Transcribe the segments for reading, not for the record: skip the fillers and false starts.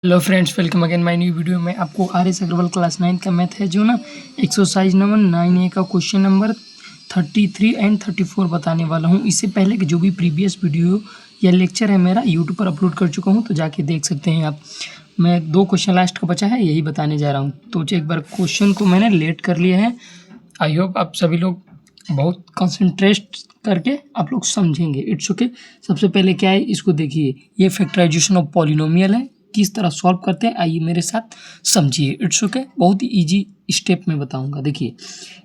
Hello friends, welcome again my new video में। आपको R S Agarwal class 9 का math है जो ना एक्सरसाइज नंबर 9A का क्वेश्चन नंबर 33 एंड 34 बताने वाला हूँ। इससे पहले कि जो भी प्रीवियस वीडियो या लेक्चर है मेरा यूट्यूब पर अपलोड कर चुका हूँ, तो जाके देख सकते हैं आप। मैं 2 क्वेश्चन लास्ट का बचा है, यही बताने जा रहा हूँ। तो एक बार क्वेश्चन को मैंने लेट कर लिया है। आई होप आप सभी लोग बहुत कंसंट्रेट करके आप लोग समझेंगे। It's okay. सबसे पहले क्या है, इसको देखिए। ये फैक्टराइजेशन ऑफ पॉलिनोमियल है, किस तरह सॉल्व करते हैं आइए मेरे साथ समझिए। It's okay. बहुत ही इजी स्टेप में बताऊंगा। देखिए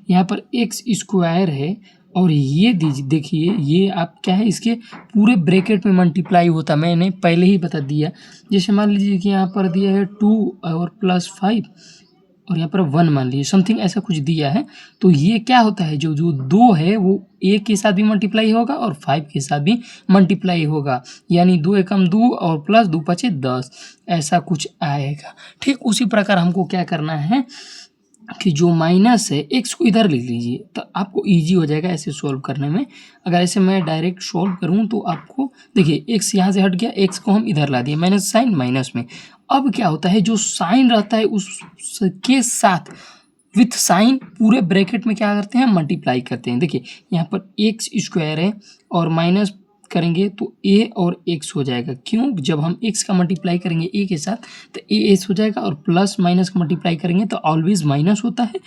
यहाँ पर एक्स स्क्वायर है और ये देखिए ये आप क्या है, इसके पूरे ब्रैकेट में मल्टीप्लाई होता है। मैंने पहले ही बता दिया। जैसे मान लीजिए कि यहाँ पर दिया है 2 और +5 और यहाँ पर 1 मान लीजिए, समथिंग ऐसा कुछ दिया है। तो ये क्या होता है, जो 2 है वो 1 के साथ भी मल्टीप्लाई होगा और 5 के साथ भी मल्टीप्लाई होगा। यानी 2 एकम 2 और प्लस 2 पचे 10, ऐसा कुछ आएगा। ठीक उसी प्रकार हमको क्या करना है कि जो माइनस है एक्स को इधर लिख लीजिए, तो आपको इजी हो जाएगा ऐसे सॉल्व करने में। अगर ऐसे मैं डायरेक्ट सॉल्व करूं तो आपको देखिए एक्स यहाँ से हट गया, एक्स को हम इधर ला दिए, माइनस साइन माइनस में। अब क्या होता है, जो साइन रहता है उसके साथ विथ साइन पूरे ब्रैकेट में क्या करते हैं, मल्टीप्लाई करते हैं। देखिए यहाँ पर एक्स स्क्वायर है और माइनस करेंगे तो ए और एक्स हो जाएगा। क्यों, जब हम एक्स का मल्टीप्लाई करेंगे ए के साथ तो ए एस हो जाएगा, और प्लस माइनस का मल्टीप्लाई करेंगे तो ऑलवेज माइनस होता है।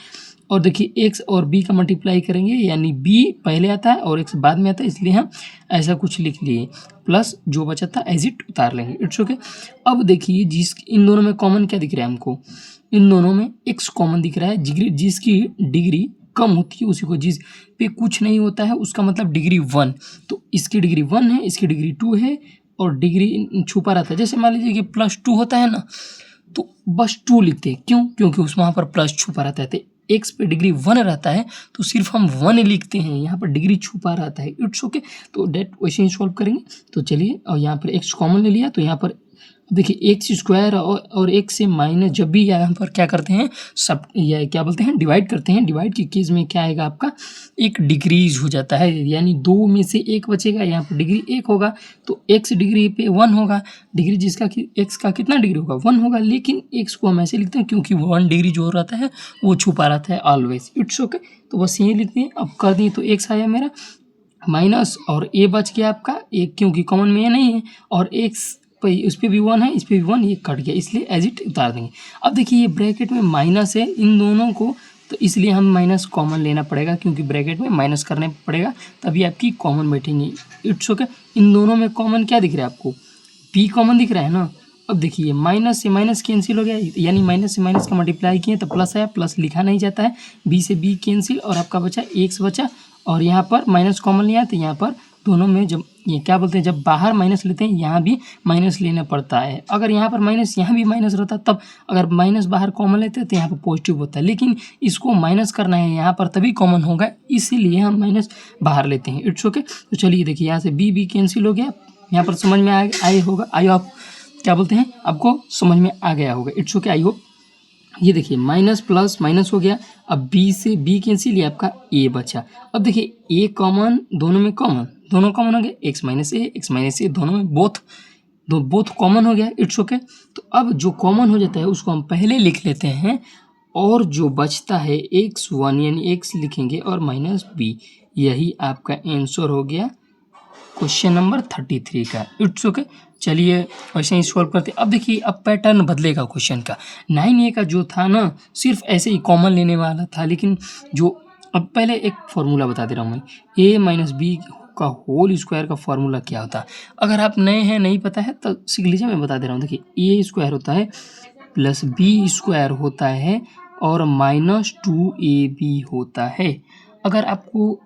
और देखिए एक्स और बी का मल्टीप्लाई करेंगे यानी बी पहले आता है और एक्स बाद में आता है, इसलिए हम ऐसा कुछ लिख लिए। प्लस जो बचा था एज इट उतार लेंगे। It's okay. अब देखिए इन दोनों में कॉमन क्या दिख रहा है हमको, इन दोनों में एक्स कॉमन दिख रहा है। जिसकी डिग्री कम होती है उसी को, जिस पे कुछ नहीं होता है उसका मतलब डिग्री 1। तो इसकी डिग्री 1 है, इसकी डिग्री 2 है और डिग्री छुपा रहता है। जैसे मान लीजिए कि +2 होता है ना, तो बस 2 लिखते हैं। क्यों, क्योंकि उस वहाँ पर प्लस छुपा रहता है। तो एक्स पे डिग्री 1 रहता है तो सिर्फ हम 1 लिखते हैं, यहाँ पर डिग्री छुपा रहता है। It's okay. तो डेट वैसे ही सॉल्व करेंगे। तो चलिए, और यहाँ पर एक्स कॉमन ले लिया, तो यहाँ पर देखिए एक्स स्क्वायर और एक्स से माइनस जब भी यहाँ पर क्या करते हैं, सब या क्या बोलते हैं, डिवाइड करते हैं। डिवाइड के केस में क्या आएगा, आपका एक डिक्रीज हो जाता है, यानी 2 में से 1 बचेगा। यहाँ पर डिग्री 1 होगा तो एक्स डिग्री पे 1 होगा। डिग्री जिसका कि एक्स का कितना डिग्री होगा, 1 होगा। लेकिन एक्स को हम ऐसे लिखते हैं क्योंकि 1 डिग्री जो रहता है वो छुपा रहता है ऑलवेज। It's okay. तो बस यही लिखते हैं। अब कर दिए तो एक्स आया मेरा माइनस और ए बच गया आपका एक, क्योंकि कॉमन में ये नहीं है, और एक्स उस पर भी 1 है, इस पर भी 1, ये कट गया, इसलिए एज इट उतार देंगे। अब देखिए ये ब्रैकेट में माइनस है इन दोनों को, तो इसलिए हम माइनस कॉमन लेना पड़ेगा, क्योंकि ब्रैकेट में माइनस करने पड़ेगा तभी आपकी कॉमन बैठेंगी। It's okay. इन दोनों में कॉमन क्या दिख रहा है आपको, पी कॉमन दिख रहा है ना। अब देखिए माइनस से माइनस कैंसिल हो गया, यानी माइनस से माइनस का मल्टीप्लाई किए तो प्लस आया, प्लस लिखा नहीं जाता है। बी से बी कैंसिल और आपका बचा एक्स बचा, और यहाँ पर माइनस कॉमन लिया तो यहाँ पर दोनों में जब ये क्या बोलते हैं, जब बाहर माइनस लेते हैं यहाँ भी माइनस लेना पड़ता है। अगर यहाँ पर माइनस यहाँ भी माइनस रहता तब, अगर माइनस बाहर कॉमन लेते हैं तो यहाँ पर पॉजिटिव होता है, लेकिन इसको माइनस करना है यहाँ पर तभी कॉमन होगा, इसीलिए हम माइनस बाहर लेते हैं। It's okay. तो चलिए देखिए यहाँ से बी कैंसिल हो गया, यहाँ पर समझ में आए होगा। आई होप क्या बोलते हैं, आपको समझ में आ गया होगा। It's okay. I hope. ये देखिए माइनस प्लस माइनस हो गया। अब बी से बी कैंसिल, ये आपका ए बचा। अब देखिए ए कॉमन, दोनों में कॉमन, दोनों कॉमन हो गया। एक्स माइनस ए दोनों में बोथ कॉमन हो गया। It's okay. तो अब जो कॉमन हो जाता है उसको हम पहले लिख लेते हैं, और जो बचता है x1 यानी एक्स लिखेंगे और माइनस बी। यही आपका आंसर हो गया क्वेश्चन नंबर 33 का। It's okay. चलिए वैसे ही सॉल्व करते। अब देखिए अब पैटर्न बदलेगा क्वेश्चन का। 9A का जो था ना, सिर्फ ऐसे ही कॉमन लेने वाला था, लेकिन जो अब पहले एक फार्मूला बता दे रहा हूँ मैं, a माइनस बी का होल स्क्वायर का फार्मूला क्या होता है। अगर आप नए हैं, नहीं पता है तो सीख लीजिए, मैं बता दे रहा हूँ। देखिए a स्क्वायर होता है प्लस बी स्क्वायर होता है और माइनस 2ab होता है। अगर आपको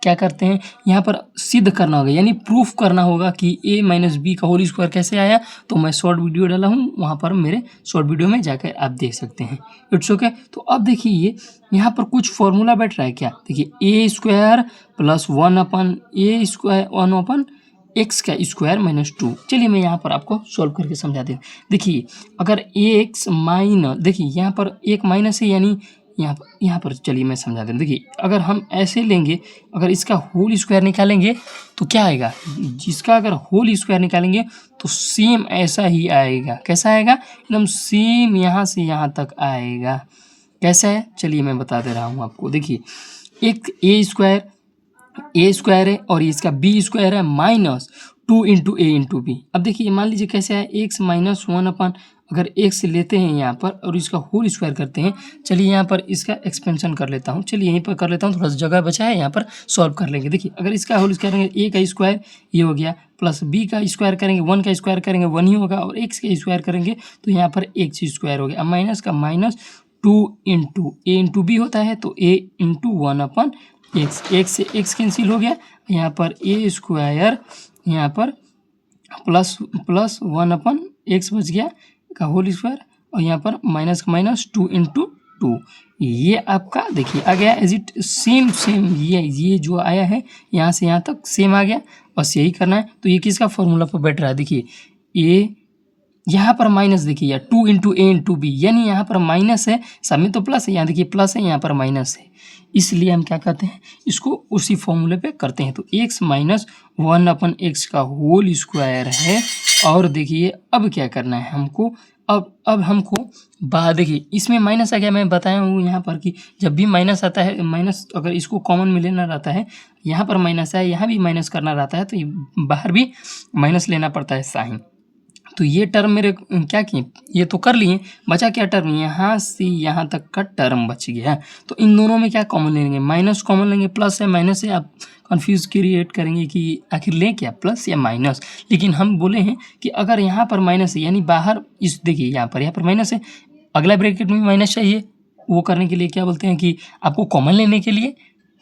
क्या करते हैं, यहाँ पर सिद्ध करना होगा, यानी प्रूफ करना होगा कि a माइनस बी का होल स्क्वायर कैसे आया, तो मैं शॉर्ट वीडियो डाला हूँ, वहाँ पर मेरे शॉर्ट वीडियो में जाकर आप देख सकते हैं। It's okay. तो अब देखिए यहाँ पर कुछ फॉर्मूला बैठ रहा है क्या, देखिए a square plus 1 upon x का स्क्वायर माइनस 2। चलिए मैं यहाँ पर आपको सॉल्व करके समझा दें। देखिए अगर एक्स माइनस, देखिए यहाँ पर एक माइनस है, यानी यहाँ पर चलिए मैं समझा दूँ। देखिए अगर हम ऐसे लेंगे, अगर इसका होल स्क्वायर निकालेंगे तो क्या आएगा, जिसका अगर होल स्क्वायर निकालेंगे तो सेम ऐसा ही आएगा। कैसा आएगा, एकदम सेम यहाँ से यहाँ तक आएगा। कैसा है चलिए मैं बता दे रहा हूँ आपको। देखिए एक ए स्क्वायर है और इसका बी स्क्वायर है माइनस 2 इंटू ए इंटू बी। अब देखिए मान लीजिए कैसे है, एक्स माइनस 1 अपन अगर एक्स लेते हैं यहाँ पर और इसका होल स्क्वायर करते हैं। चलिए यहाँ पर इसका एक्सपेंशन कर लेता हूँ, चलिए यहीं पर कर लेता हूँ, थोड़ा सा जगह बचा है, यहाँ पर सॉल्व कर लेंगे। देखिए अगर इसका होल स्क्वायर करेंगे ए का स्क्वायर ये हो गया, प्लस बी का स्क्वायर करेंगे 1 का स्क्वायर करेंगे 1 ही होगा, और एक्स का स्क्वायर करेंगे तो यहाँ पर एक्स स्क्वायर हो गया। अब माइनस का माइनस 2 इंटू ए इंटू बी होता है तो ए इंटू 1 अपन एक्स, एक्स से एक्स कैंसिल हो गया, यहाँ पर ए स्क्वायर यहाँ पर प्लस 1 अपन एक्स बच गया का होल स्क्वायर, और यहाँ पर माइनस का माइनस 2 इंटू 2। ये आपका देखिए आ गया एज इट सेम, ये जो आया है यहाँ से यहाँ तक सेम आ गया, बस यही करना है। तो ये किसका फॉर्मूला पर बैठ रहा है, देखिए ए यहाँ पर माइनस, देखिए यार 2 इंटू ए इंटू बी, यानी यहाँ पर माइनस है, सब में तो प्लस है, यहाँ देखिए प्लस है, यहाँ पर माइनस है, इसलिए हम क्या करते हैं इसको उसी फॉर्मूले पे करते हैं। तो एक्स माइनस 1 अपन एक्स का होल स्क्वायर है। और देखिए अब क्या करना है हमको, अब हमको देखिए इसमें माइनस आ गया, मैं बताया हूँ यहाँ पर कि जब भी माइनस आता है, माइनस अगर इसको कॉमन में लेना रहता है, यहाँ पर माइनस है, यहाँ भी माइनस करना रहता है, तो बाहर भी माइनस लेना पड़ता है साइन। तो ये टर्म मेरे क्या किए, ये तो कर लिए, बचा क्या टर्म, यहाँ से यहाँ तक का टर्म बच गया। तो इन दोनों में क्या कॉमन लेंगे, माइनस कॉमन लेंगे, प्लस है माइनस है, आप कंफ्यूज क्रिएट करेंगे कि आखिर लें क्या, प्लस या माइनस। लेकिन हम बोले हैं कि अगर यहाँ पर माइनस है, यानी बाहर इस देखिए यहाँ पर माइनस है, अगला ब्रैकेट में माइनस चाहिए, वो करने के लिए क्या बोलते हैं कि आपको कॉमन लेने के लिए,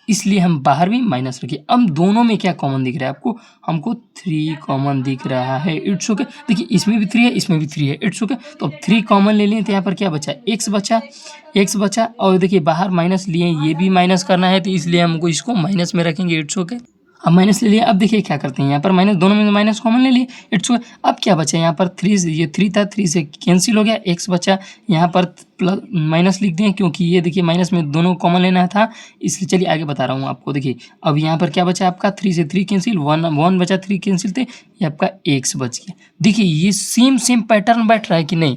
इसलिए हम बाहर भी माइनस रखिए। अब दोनों में क्या कॉमन दिख रहा है आपको, हमको 3 कॉमन दिख रहा है, इट्स ओके। देखिए इसमें भी 3 है, इसमें भी 3 है, इट्स ओके। तो अब 3 कॉमन ले लें, तो यहाँ पर क्या बचा, एक्स बचा, और देखिए बाहर माइनस लिए, ये भी माइनस करना है, तो इसलिए हमको इसको माइनस में रखेंगे, इट्स ओके। अब माइनस ले लिया, अब देखिए क्या करते हैं, यहाँ पर माइनस, दोनों में माइनस कॉमन ले लिए, इट्स ओके। अब क्या बचा, यहाँ पर 3 से, ये 3 था, 3 से कैंसिल हो गया, एक्स बचा, यहाँ पर प्लस माइनस लिख दें क्योंकि ये देखिए माइनस में दोनों कॉमन लेना था, इसलिए चलिए आगे बता रहा हूँ आपको। देखिए अब यहाँ पर क्या बचा आपका, 3 से 3 कैंसिल, 1 बचा, 3 कैंसिल थे, ये आपका एक्स बच गया। देखिए ये सेम पैटर्न बैठ रहा है कि नहीं,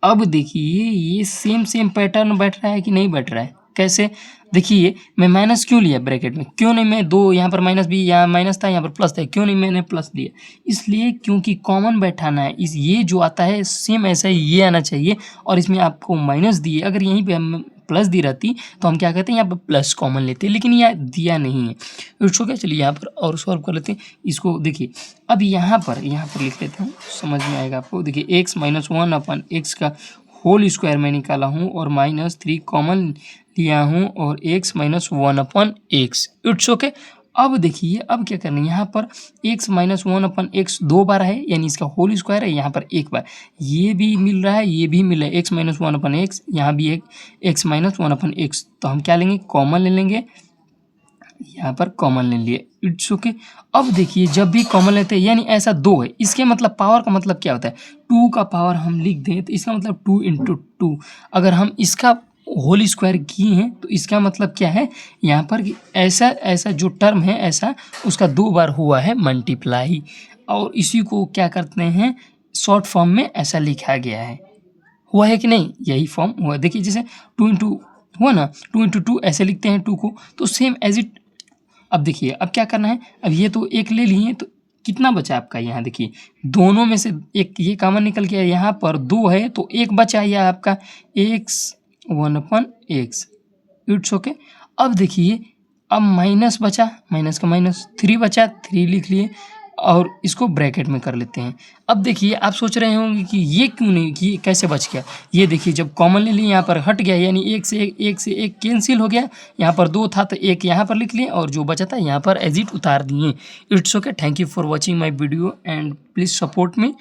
अब देखिए ये सेम पैटर्न बैठ रहा है कि नहीं बैठ रहा है, कैसे, देखिए मैं माइनस क्यों लिया ब्रैकेट में, क्यों नहीं, मैं दो यहाँ पर माइनस भी, यहाँ माइनस था यहाँ पर प्लस था, क्यों नहीं मैंने प्लस लिया, इसलिए क्योंकि कॉमन बैठाना है, इस ये जो आता है सेम ऐसा ही ये आना चाहिए, और इसमें आपको माइनस दिए, अगर यहीं पे हम प्लस दी रहती तो हम क्या कहते हैं, यहाँ पर प्लस कॉमन लेते, लेकिन यह दिया नहीं है, इट्स ओके। चलिए यहाँ पर और सॉल्व कर लेते हैं इसको। देखिए अब यहाँ पर लिख लेता हूँ, समझ में आएगा आपको। देखिए एक्स माइनस 1 अपन एक्स का होल स्क्वायर में निकाला हूँ और माइनस 3 कॉमन लिया हूँ, और x minus 1 upon x, it's okay. अब देखिए अब क्या करना है, यहाँ पर एक्स माइनस 1 अपन एक्स 2 बार है, यानी इसका होल स्क्वायर है, यहाँ पर एक बार, ये भी मिल रहा है, ये भी मिल रहा है, एक्स माइनस 1 अपन एक्स, यहाँ भी एक एक्स माइनस 1 अपन एक्स, तो हम क्या लेंगे, कॉमन ले लेंगे, यहाँ पर कॉमन ले लिए, इट्स ओके। अब देखिए जब भी कॉमन लेते हैं, यानी ऐसा 2 है, इसके मतलब पावर का मतलब क्या होता है, 2 का पावर हम लिख दें तो इसका मतलब 2 इंटू 2, अगर हम इसका होल स्क्वायर किए हैं तो इसका मतलब क्या है, यहाँ पर ऐसा जो टर्म है ऐसा उसका 2 बार हुआ है मल्टीप्लाई, और इसी को क्या करते हैं शॉर्ट फॉर्म में ऐसा लिखा गया है, हुआ है कि नहीं, यही फॉर्म हुआ। देखिए जैसे 2 इंटू हुआ ना, 2 इंटू 2 ऐसे लिखते हैं 2 को, तो सेम एज इट। अब देखिए अब क्या करना है, अब ये तो एक ले लिए, तो कितना बचा आपका, यहाँ देखिए दोनों में से एक ये कॉमन निकल गया, यहाँ पर 2 है तो एक बचा यह आपका x 1 upon x, it's okay. अब देखिए अब माइनस बचा, माइनस का माइनस, 3 बचा, 3 लिख लिए, और इसको ब्रैकेट में कर लेते हैं। अब देखिए आप सोच रहे होंगे कि ये क्यों नहीं, कि कैसे बच गया, ये देखिए जब कॉमन ले लिए यहाँ पर हट गया, यानी एक से एक कैंसिल हो गया, यहाँ पर 2 था तो एक यहाँ पर लिख लिए, और जो बचा था यहाँ पर एज इट उतार दिए, it's okay. Thank you for watching my video and please support me.